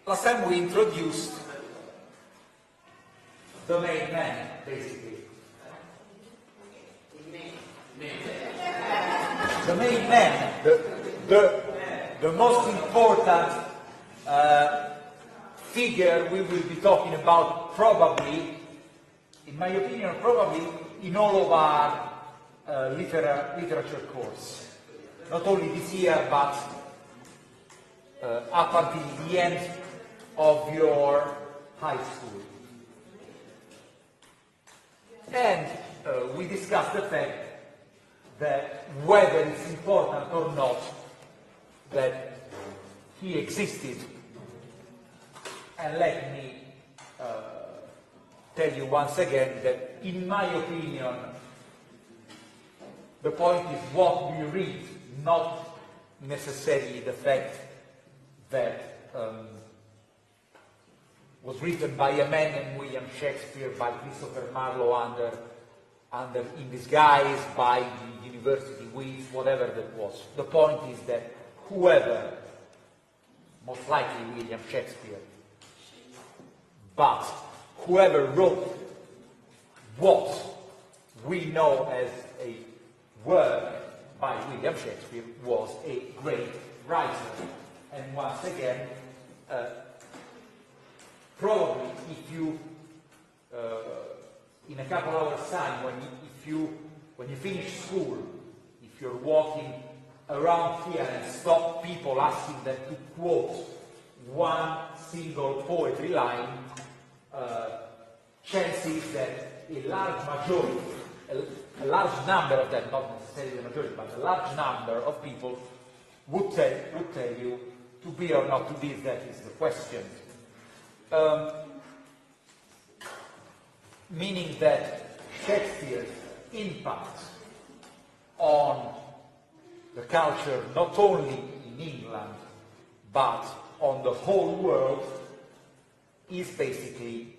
last time we introduced the main man, basically. The main man, the most important figure we will be talking about, probably, in my opinion, probably in all of our literature course. Not only this year, but up until the end of your high school. And we discussed the fact that whether it's important or not that he existed. And let me tell you once again that, in my opinion, the point is what we read, not necessarily the fact that was written by a man named William Shakespeare, by Christopher Marlowe in disguise, by the university whiz, whatever that was. The point is that whoever, most likely William Shakespeare, but whoever wrote what we know as a work by William Shakespeare was a great writer. And once again, probably if you, in a couple hours time, when you finish school, if you're walking around here and stop people asking them to quote one single poetry line, chances that a large majority, a large number of them, not necessarily the majority, but a large number of people would tell you to be or not to be, that is the question. Meaning that Shakespeare's impact on the culture, not only in England, but on the whole world, is basically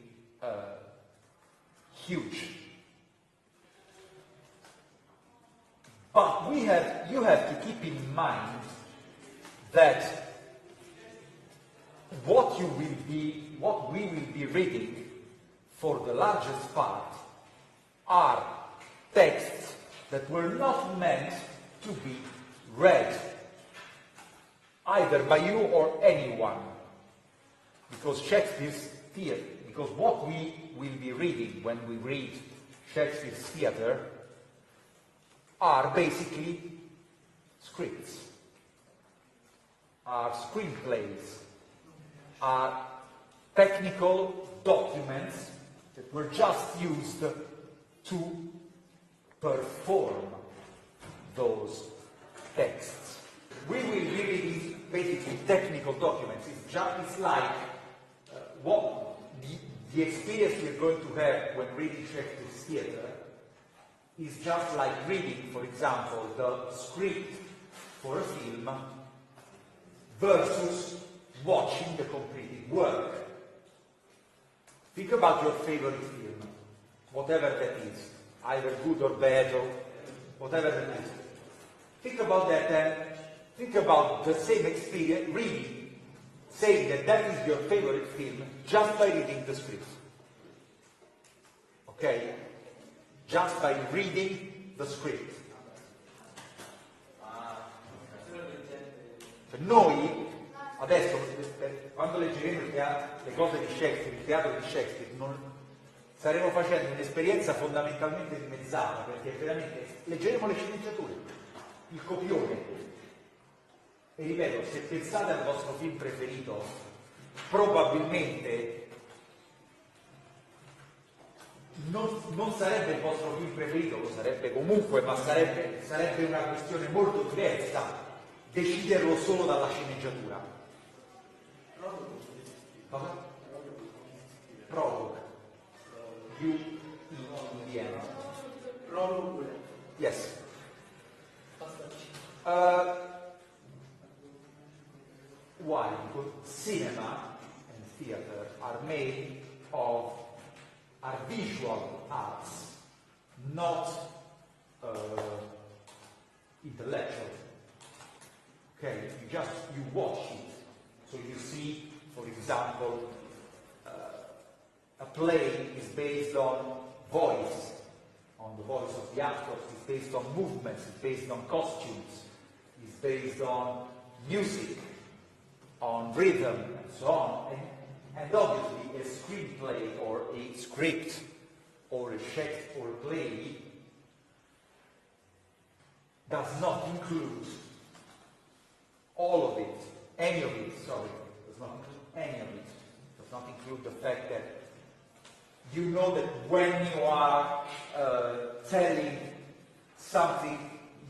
huge. But you have to keep in mind that what we will be reading, for the largest part, are texts that were not meant to be read either by you or anyone, because because what we will be reading when we read Shakespeare's theatre are basically scripts, are screenplays, are technical documents that were just used to perform those texts. We will be reading basically technical documents. It's like what the experience we're going to have when reading Shakespeare's theatre is just like reading, for example, the script for a film versus watching the completed work. Think about your favorite film, whatever that is, either good or bad or whatever that is. Think about that and think about the same experience, reading, saying that that is your favorite film just by reading the script. Okay? Just by reading the script. Noi adesso, quando leggeremo le cose di Shakespeare, il teatro di Shakespeare, staremo facendo un'esperienza fondamentalmente dimezzata, perché veramente leggeremo le sceneggiature, il copione. E ripeto, se pensate al vostro film preferito, probabilmente non sarebbe il vostro film preferito, lo sarebbe comunque, ma sarebbe una questione molto diversa deciderlo solo dalla sceneggiatura. Cosa? Prologue. You in the end. Prologue. Yes. Why? Because cinema and theater are made of visual arts, not intellectual. Okay, you watch it, so you see For example, a play is based on voice, on the voice of the actors, it's based on movements, it's based on costumes, it's based on music, on rhythm, and so on. And obviously, a screenplay or a script or a Shakespeare or a play does not include all of it, any of it, sorry, does not include any of it. Does not include the fact that you know that when you are telling something,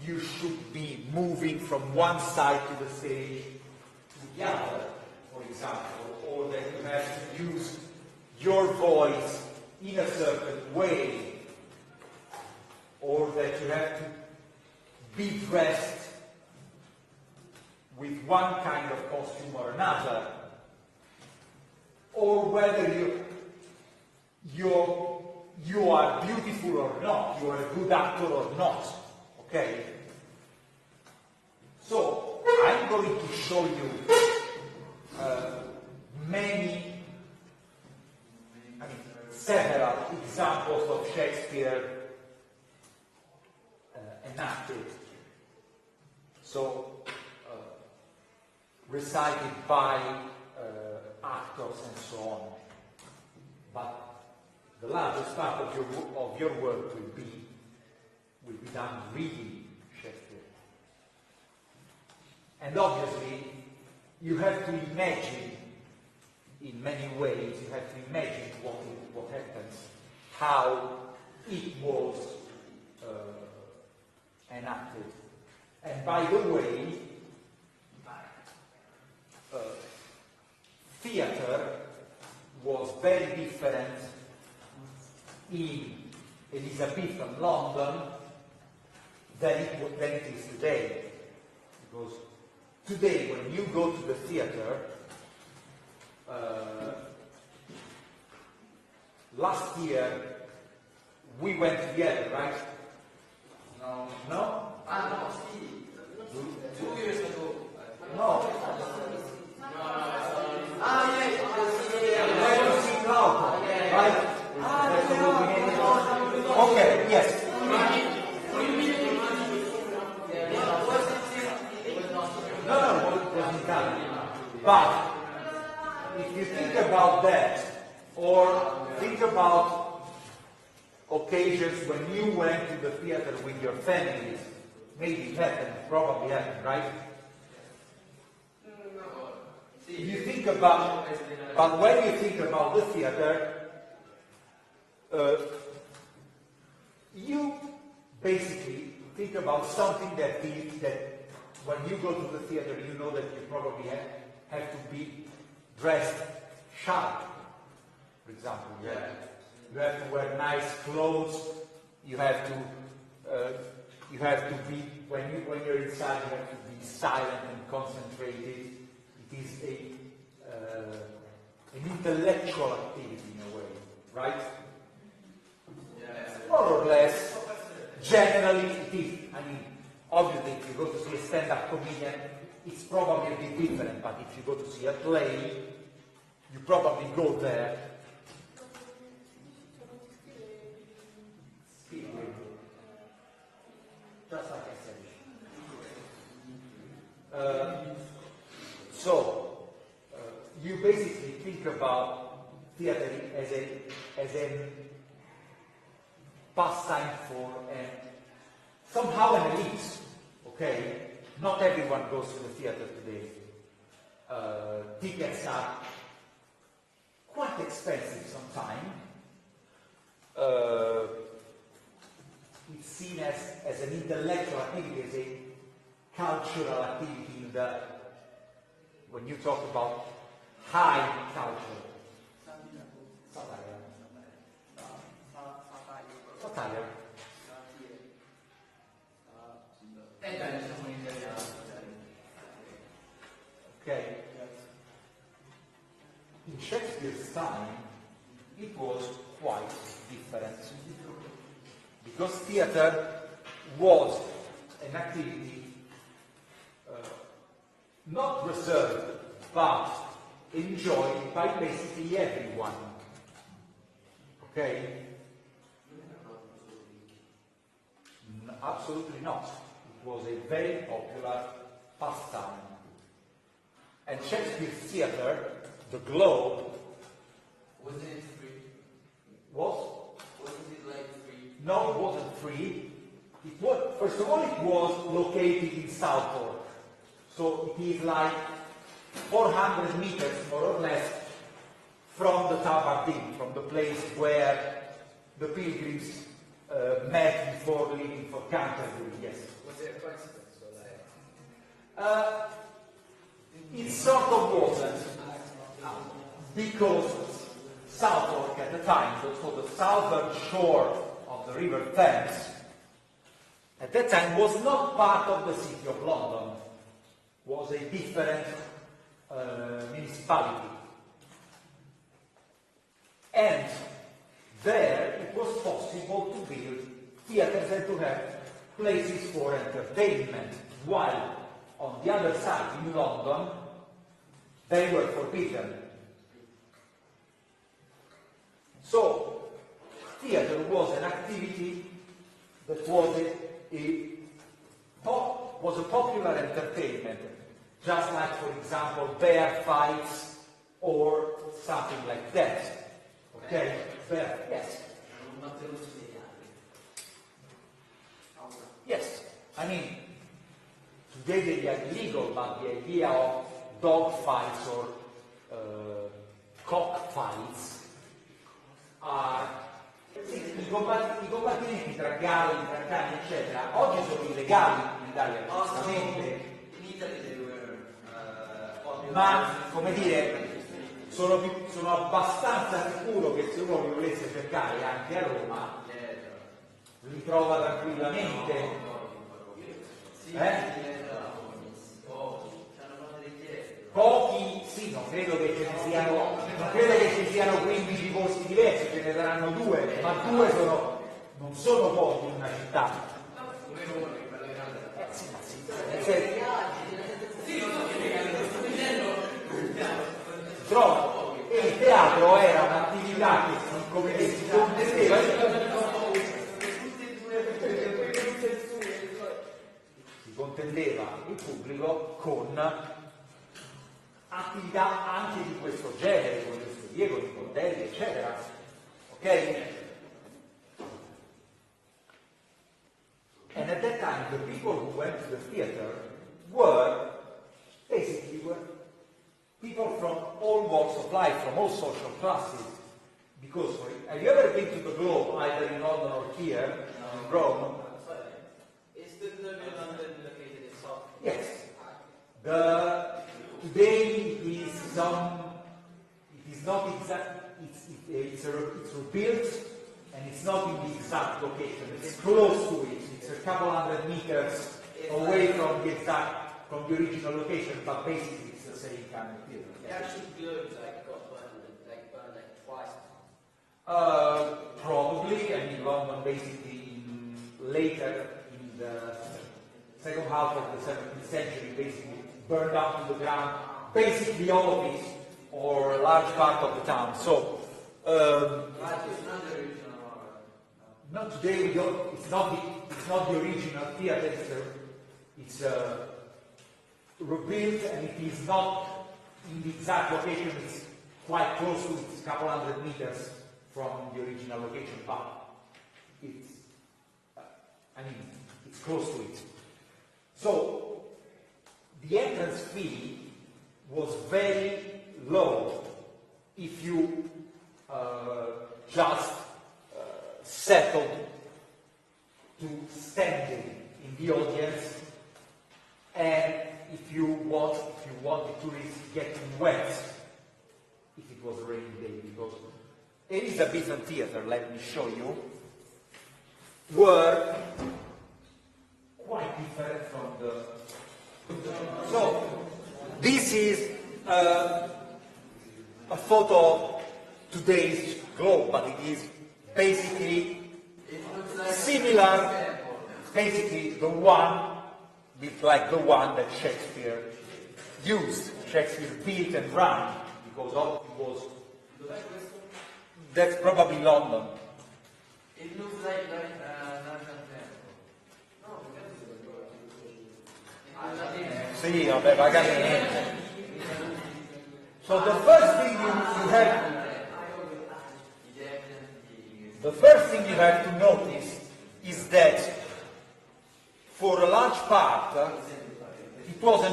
you should be moving from one side to the stage to the other, for example, or that you have to use your voice in a certain way, or that you have to be dressed with one kind of costume or another, or whether you are beautiful or not, you are a good actor or not, okay? So, I'm going to show you several examples of Shakespeare enacted. So, recited by actors and so on. But the largest part of your work will be done reading Shakespeare. And obviously, you have to imagine, in many ways, you have to imagine what happens, how it was enacted. And by the way, theatre was very different in Elizabethan London than it is today. Because today, when you go to the theatre, last year we went together, right? No? No? No, sì. 2 years ago. No. Right? Okay, yes. No, it wasn't done. But if you think about that, or think about occasions when you went to the theater with your families, maybe it happened, probably happened, right? You think about, but when you think about the theater, you basically think about something that when you go to the theater, you know that you probably have to be dressed sharp. For example, you have to wear nice clothes. You have to be when you're inside. You have to be silent and concentrated. It is an intellectual activity in a way, right? More or less, generally it is. I mean, obviously, if you go to see a stand-up comedian, it's probably a bit different. But if you go to see a play, you probably go there. Just like I said. So, you basically think about theatre as a pastime for somehow an elite, okay? Not everyone goes to the theatre today. Tickets are quite expensive sometimes. It's seen as an intellectual activity, as a cultural activity when you talk about high culture. Satire. Okay. In Shakespeare's time, it was quite different. Because theatre was an activity not reserved, but enjoyed by basically everyone. Okay? Absolutely not. It was a very popular pastime. And Shakespeare's theatre, the Globe, Wasn't it free? Wasn't it like free? No, it wasn't free. It was, first of all, it was located in Southwark. So it is like 400 meters, more or less, from the Tabardine, from the place where the pilgrims met before leaving for Canterbury, yes. Was there a coincidence or like? It sort of wasn't, because Southwark at the time, so the southern shore of the River Thames, at that time was not part of the city of London, was a different municipality. And there it was possible to build theatres and to have places for entertainment, while on the other side, in London, they were forbidden. So, theatre was an activity that was a popular entertainment, just like, for example, bear fights or something like that. Okay? Bear, yes. Yes. I mean, today they are illegal, but the idea of dog fights or cock fights are... I combattimenti tra galli, tra cani, eccetera, oggi sono illegali in Italia, giustamente. In Italy they were Ma, come dire, sono abbastanza sicuro che se uno li volesse cercare anche a Roma, li trova tranquillamente. Pochi, sì, non credo che ci siano 15 posti diversi, ce ne saranno 2, ma 2 non sono pochi in una città. Però il teatro era un'attività che, come si contendeva il pubblico con attività anche di questo genere, come questo Diego, di Cordelli, eccetera. Ok? And at that time, the people who went to the theater were people from all walks of life, from all social classes. Because, have you ever been to the Globe, either in London or here, in Rome? Is the London located in South? Yes. Today it is not exact, it's rebuilt, and it's not in the exact location. It's close to it. It's a couple hundred meters away from the original location, but basically it's the same kind of theater. The actual globe got burned twice. Probably. I mean, London basically later in the second half of the 17th century basically burned down to the ground, basically all of it, or a large part of the town. So, not today. It's not the original theatre. It's rebuilt, and it is not in the exact location. It's quite close to it. It's a couple hundred meters from the original location, but it's close to it. So, the entrance fee was very low if you just settled to standing in the audience, and if you wanted to risk getting wet if it was a rainy day, because Elizabethan theatre, let me show you, were quite different from the... So, this is a photo of today's Globe, but it is basically similar, basically the one that Shakespeare used. Shakespeare built and ran, because it was. That's probably London. It looks like Narcan Temple. No, Sì, vabbè, magari niente. So the first thing you have to notice is that for a large part it was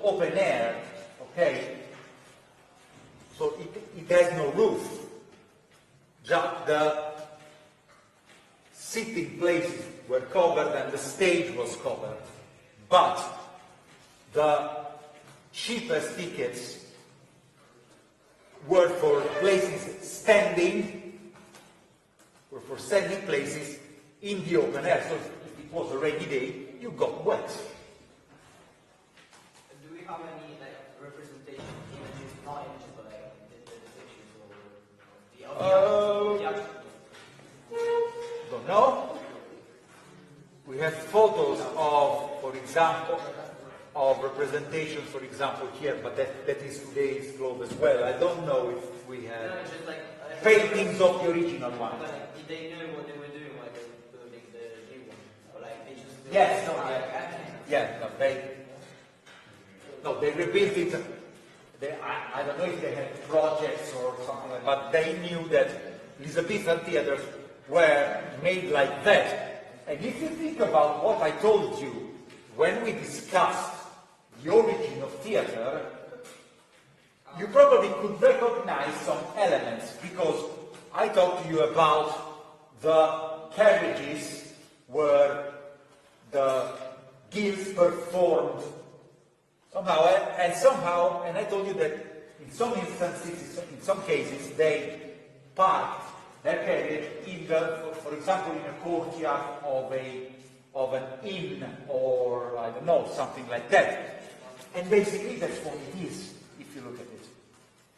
open air, okay? So it has no roof. Just the sitting places were covered and the stage was covered. But the cheapest tickets were for places standing, or for standing places in the open air. So if it was a rainy day, you got wet. Do we have any representation images, not images, but the pictures or the actual? Don't know. We have photos of, for example, of representations, for example, here, but that is today's globe as well. I don't know if we have paintings of the original one. Did they know what they were doing while they were building the new one? Or like they just Yes, they rebuilt it. I don't know if they had projects or something like that, but they knew that Elizabethan theaters were made like that. And if you think about what I told you when we discussed the origin of theater, you probably could recognize some elements, because I talked to you about the carriages where the guilds performed somehow, and I told you that in some instances, in some cases, they parked their carriage in for example, in a courtyard of an inn, or I don't know, something like that. And basically that's what it is, if you look at it.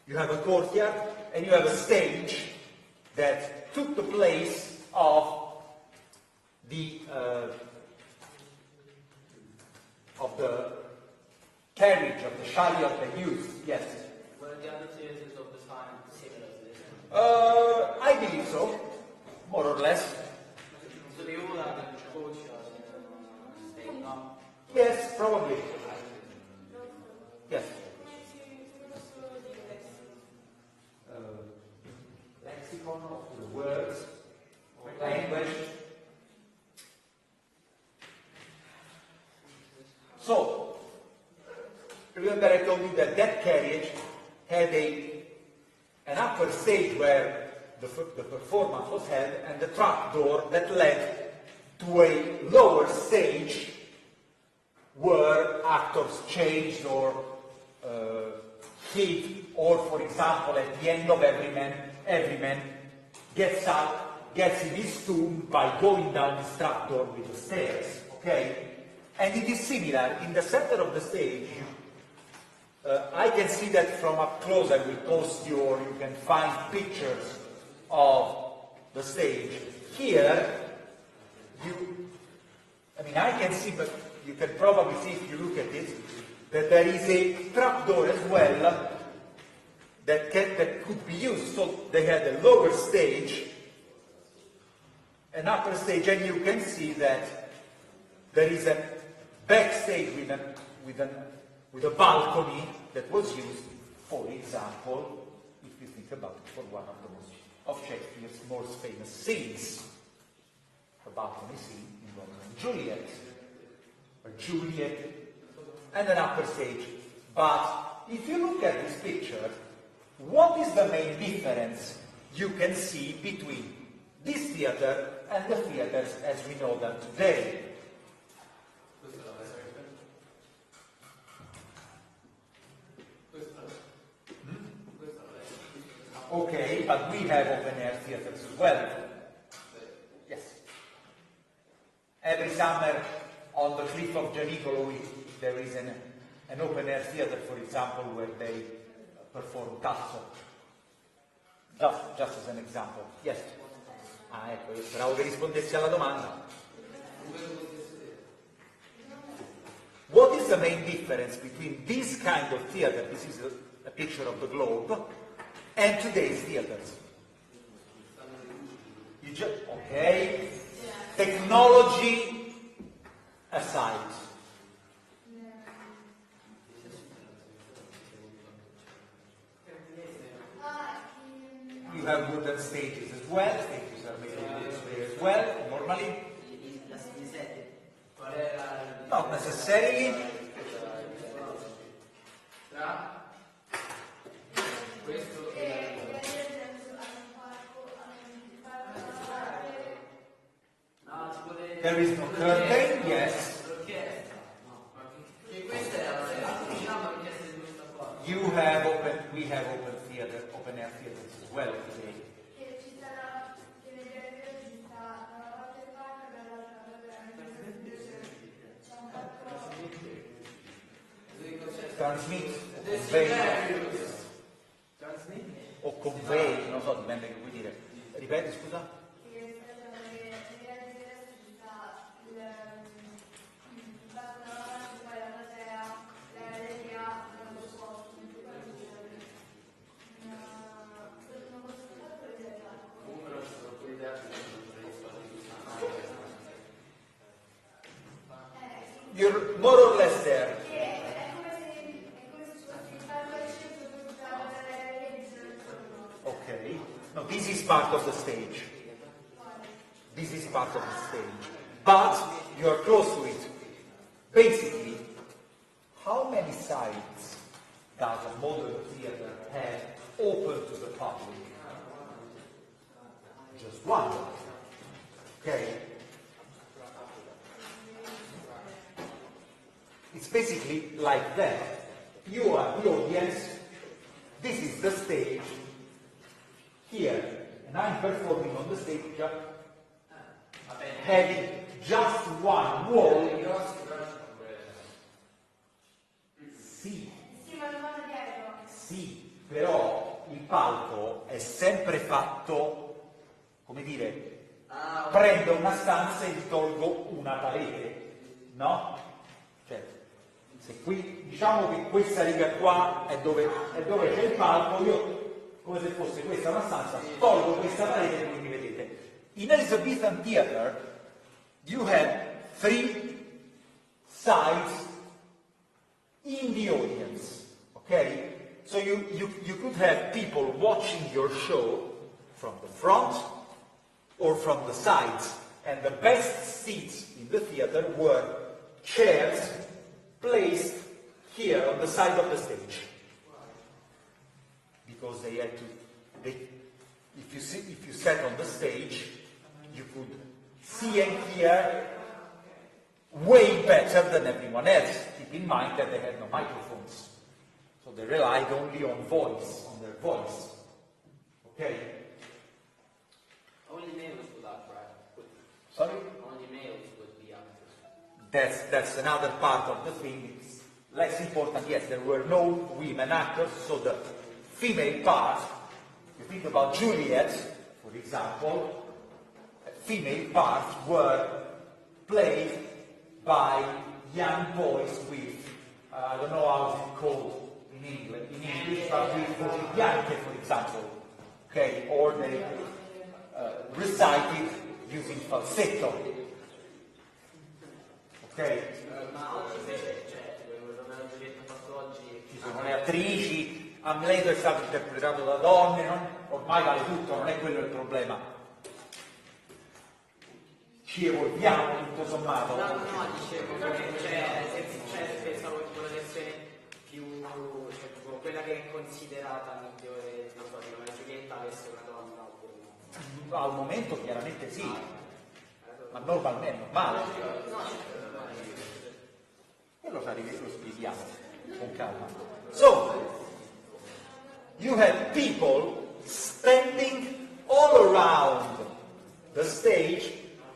You have a courtyard and you have a stage that took the place of the carriage, of the chariot they used. Yes. Were the other theatres of the time similar to this? I believe so, more or less. So they all have the courtyard staying up? Yes, probably. Yes. Lexicon of the words, language. So, remember I told you that that carriage had an upper stage where the performance was held, and the trap door that led to a lower stage where actors changed or hid, or for example at the end of every man gets out, gets in his tomb by going down this trap door with the stairs, okay? And it is similar. In the center of the stage, I can see that from up close. I will post you, or you can find pictures of the stage. Here, I can see, but you can probably see if you look at it, that there is a trapdoor as well that could be used. So they had a lower stage, an upper stage, and you can see that there is a backstage with a balcony that was used, for example, if you think about it, for one of Shakespeare's most famous scenes, the balcony scene in Romeo and Juliet, or Juliet, and an upper stage. But if you look at this picture, what is the main difference you can see between this theater and the theaters as we know them today? Okay, but we have open-air theaters as well. Yes. Every summer on the cliff of Gianicolo, there is an open-air theater, for example, where they perform Tasso. Just as an example. Yes. Ah, ecco, io speravo che rispondessi alla domanda. What is the main difference between this kind of theater, this is a picture of the globe, and today's theaters? Okay, technology aside. You have wooden stages as well, stages are made of wood as well, normally. Not necessarily. There is no curtain, yes. We have open theater, open air theaters as well today. Transmit o convey, non so, dipende che vuoi dire. Ripeti, scusa? You're more or less there. Okay. No, this is part of the stage. This is part of the stage. But you're close to it. Basically, how many sides does a modern theater have open to the public? Just one. Okay? It's basically like that. You are the audience, this is the stage, here, and I'm performing on the stage having just one wall. Sì. Sì, però il palco è sempre fatto, come dire, prendo una stanza e gli tolgo una parete, no? Cioè, se qui, diciamo che questa riga qua è dove c'è il palco, io, come se fosse questa una stanza, tolgo questa parete e quindi vedete. In Elizabethan theater, you have 3 sides in the audience, okay? So you could have people watching your show from the front or from the sides, and the best seats in the theater were chairs placed here on the side of the stage, because they had to. If you sat on the stage, you could see and hear way better than everyone else. Keep in mind that they had no microphones, so they relied only on their voice. Okay. Only males would act, right? Sorry. Only males would be actors. That's another part of the thing. It's less important. Yes, there were no women actors, so the female part, you think about Juliet, for example, female parts were played by young boys with, I don't know how it's called in English, but with bianche, for example, okay, or they recited using falsetto. Ok? Ma oggi invece, come hanno fatto oggi, Ci sono le attrici, Amleto è stato interpretato da donne, ormai vale tutto, non è quello il problema. Ci evolviamo tutto sommato. No, dicevo che pensavo che una versione più, cioè tipo quella che è considerata migliore, non so, come la Giulietta avesse una donna oppure no. Al momento chiaramente sì, ma normalmente normale. E lo spieghiamo con calma. So, you have people standing all around the stage,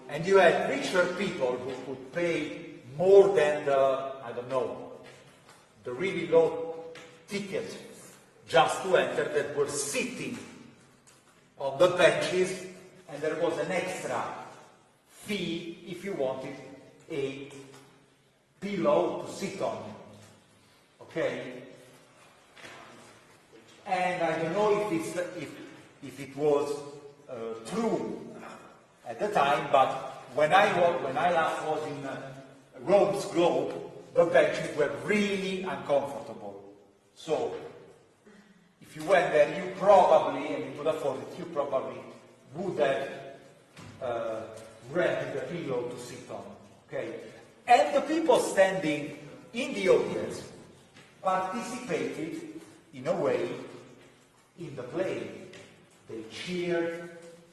and you had richer people who could pay more than the really low ticket just to enter, that were sitting on the benches, and there was an extra fee if you wanted a pillow to sit on. Okay? And I don't know if it was true at the time, but when I last was in Rome's Globe, the benches were really uncomfortable. So, if you went there, you probably, and you could afford it, you probably would have rented a pillow to sit on. Okay? And the people standing in the audience participated, in a way, in the play. They cheered,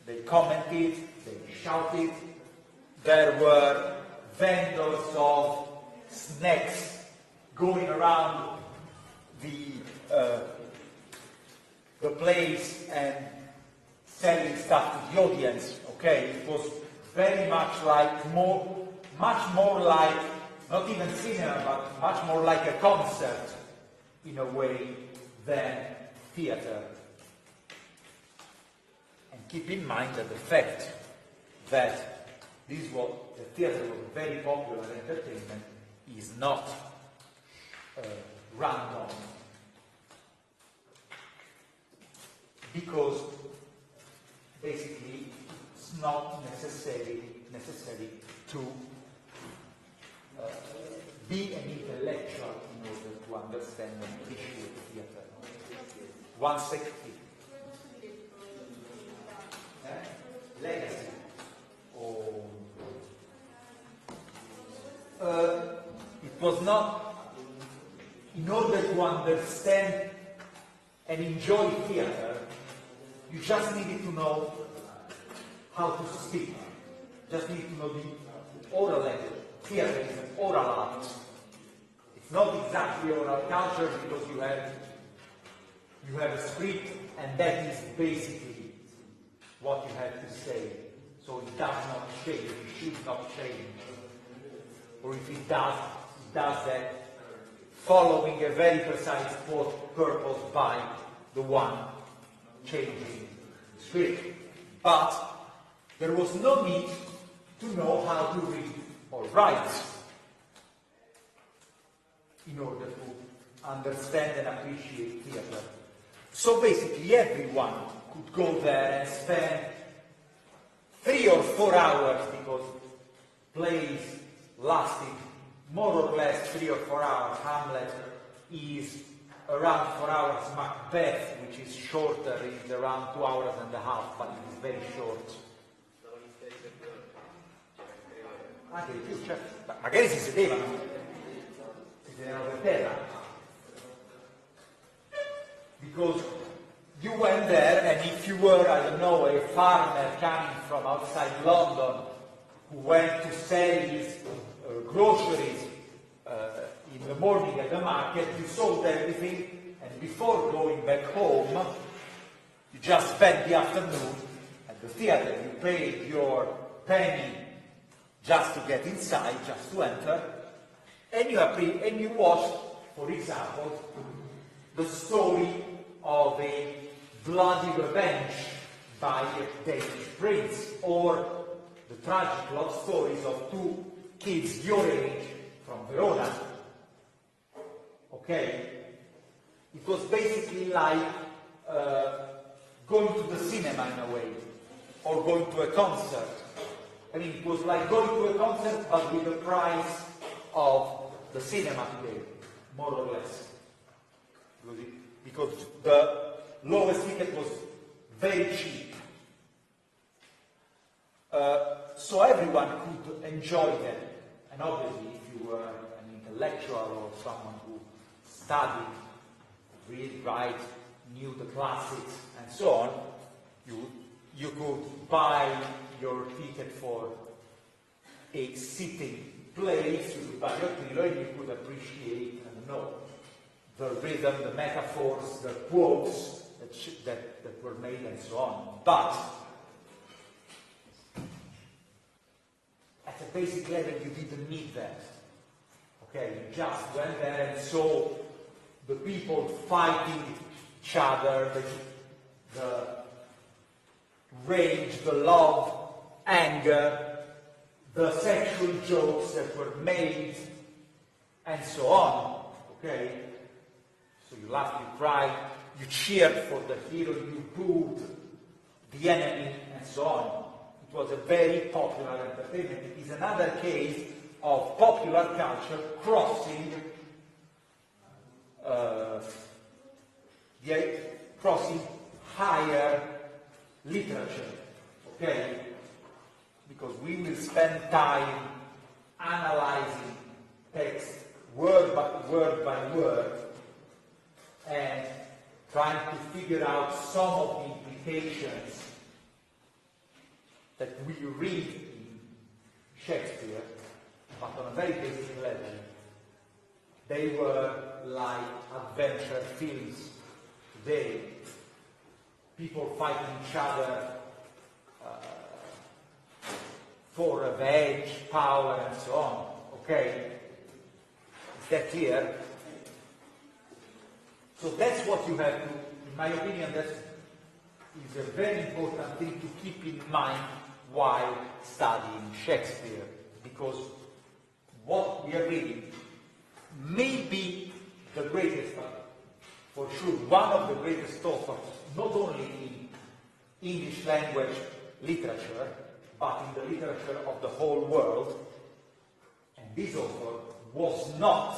they commented, they shouted. There were vendors of snacks going around the place and selling stuff to the audience. Okay, it was very much much more like, not even cinema, but much more like a concert in a way than theater. And keep in mind that the fact that the theater was very popular entertainment is not random. Because basically it's not necessary to be an intellectual in order to understand and appreciate theater. One second. Legacy. It was not, in order to understand and enjoy theater, you just needed to know how to speak. Just need to know the oral language. Theater is an oral art. It's not exactly oral culture because you have a script and that is basically what you have to say. So it does not change, it should not change. Or if it does that following a very precise purpose by the one changing the script. But there was no need to know how to read or write in order to understand and appreciate theater. So basically everyone could go there and spend 3 or 4 hours, because plays lasted more or less 3 or 4 hours. Hamlet is around 4 hours. Macbeth, which is shorter, is around 2 hours and a half, but it is very short. Anche di più, cioè, magari si sedevano per terra. Because you went there, and if you were, I don't know, a farmer coming from outside London who went to sell his groceries in the morning at the market, you sold everything, and before going back home, you just spent the afternoon at the theater. You paid your penny just to get inside, just to enter, and you watched, for example, the story of a bloody revenge by a Danish prince, or the tragic love stories of 2 kids your age from Verona. Okay? It was basically like going to the cinema in a way, or going to a concert. I mean, it was like going to a concert, but with the price of the cinema today, more or less. Because the lowest ticket was very cheap. So everyone could enjoy them. And obviously, if you were an intellectual or someone who studied, read, write, knew the classics, and so on, you could buy your ticket for a sitting place, you could buy your pillow, and you could appreciate, I don't know, the rhythm, the metaphors, the quotes that were made, and so on. But at a basic level, you didn't need that. Okay, you just went there and saw the people fighting each other, the rage, the love, anger, the sexual jokes that were made, and so on. Okay? So you laughed, you cried, you cheered for the hero, you booed the enemy, and so on. It was a very popular entertainment. It is another case of popular culture crossing higher literature. Okay? Because we will spend time analyzing text word by word and trying to figure out some of the implications that we read in Shakespeare, but on a very basic level, they were like adventure films today. People fighting each other for revenge, power, and so on. Okay? Is that clear? So that's what you have to, in my opinion, that is a very important thing to keep in mind while studying Shakespeare. Because what we are reading may be the greatest, for sure, one of the greatest authors, not only in English language literature, but in the literature of the whole world. And this author was not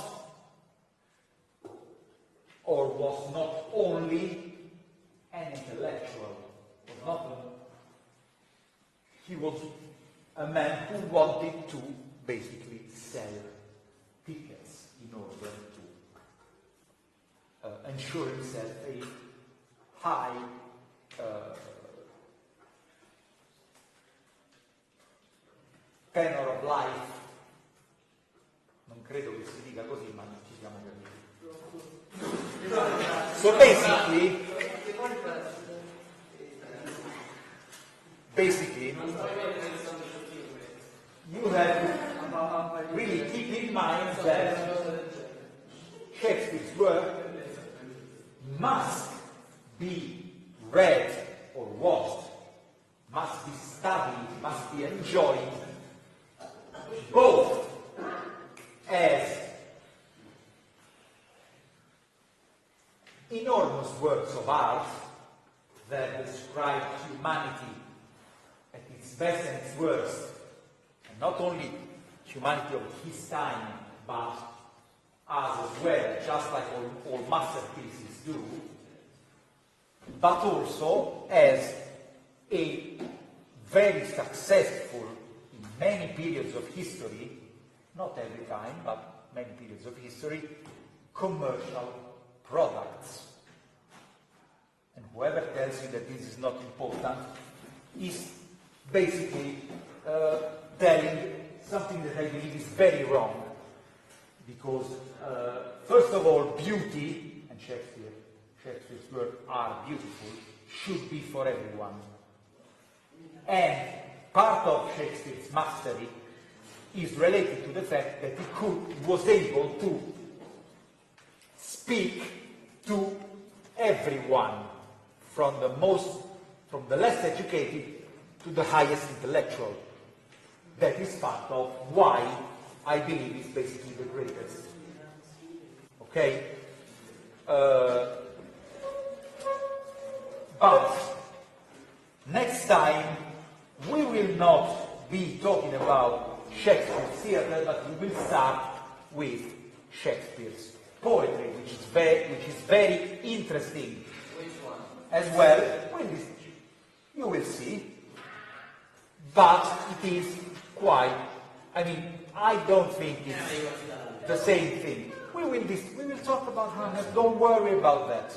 only an intellectual, he was a man who wanted to basically sell tickets in order to ensure himself a high tenor of life. Non credo che si dica così, ma ci siamo capiti. So basically, you have to really keep in mind that Shakespeare's work must be read or watched, must be studied, must be enjoyed, both as enormous works of art that describe humanity at its best and its worst, and not only humanity of his time, but us as well, just like all masterpieces do, but also as a very successful, in many periods of history, not every time, but many periods of history, commercial products. And whoever tells you that this is not important is basically telling something that I believe is very wrong. Because, first of all, beauty, and Shakespeare's works are beautiful, should be for everyone. And part of Shakespeare's mastery is related to the fact that he was able to speak to everyone, from the less educated to the highest intellectual. That is part of why I believe it's basically the greatest. Okay? But next time we will not be talking about Shakespeare's theatre, but we will start with Shakespeare's poetry, which is very interesting. Which one? As well. You will see. But it is quite, I don't think it's the same thing. We will talk about Hamlet, don't worry about that.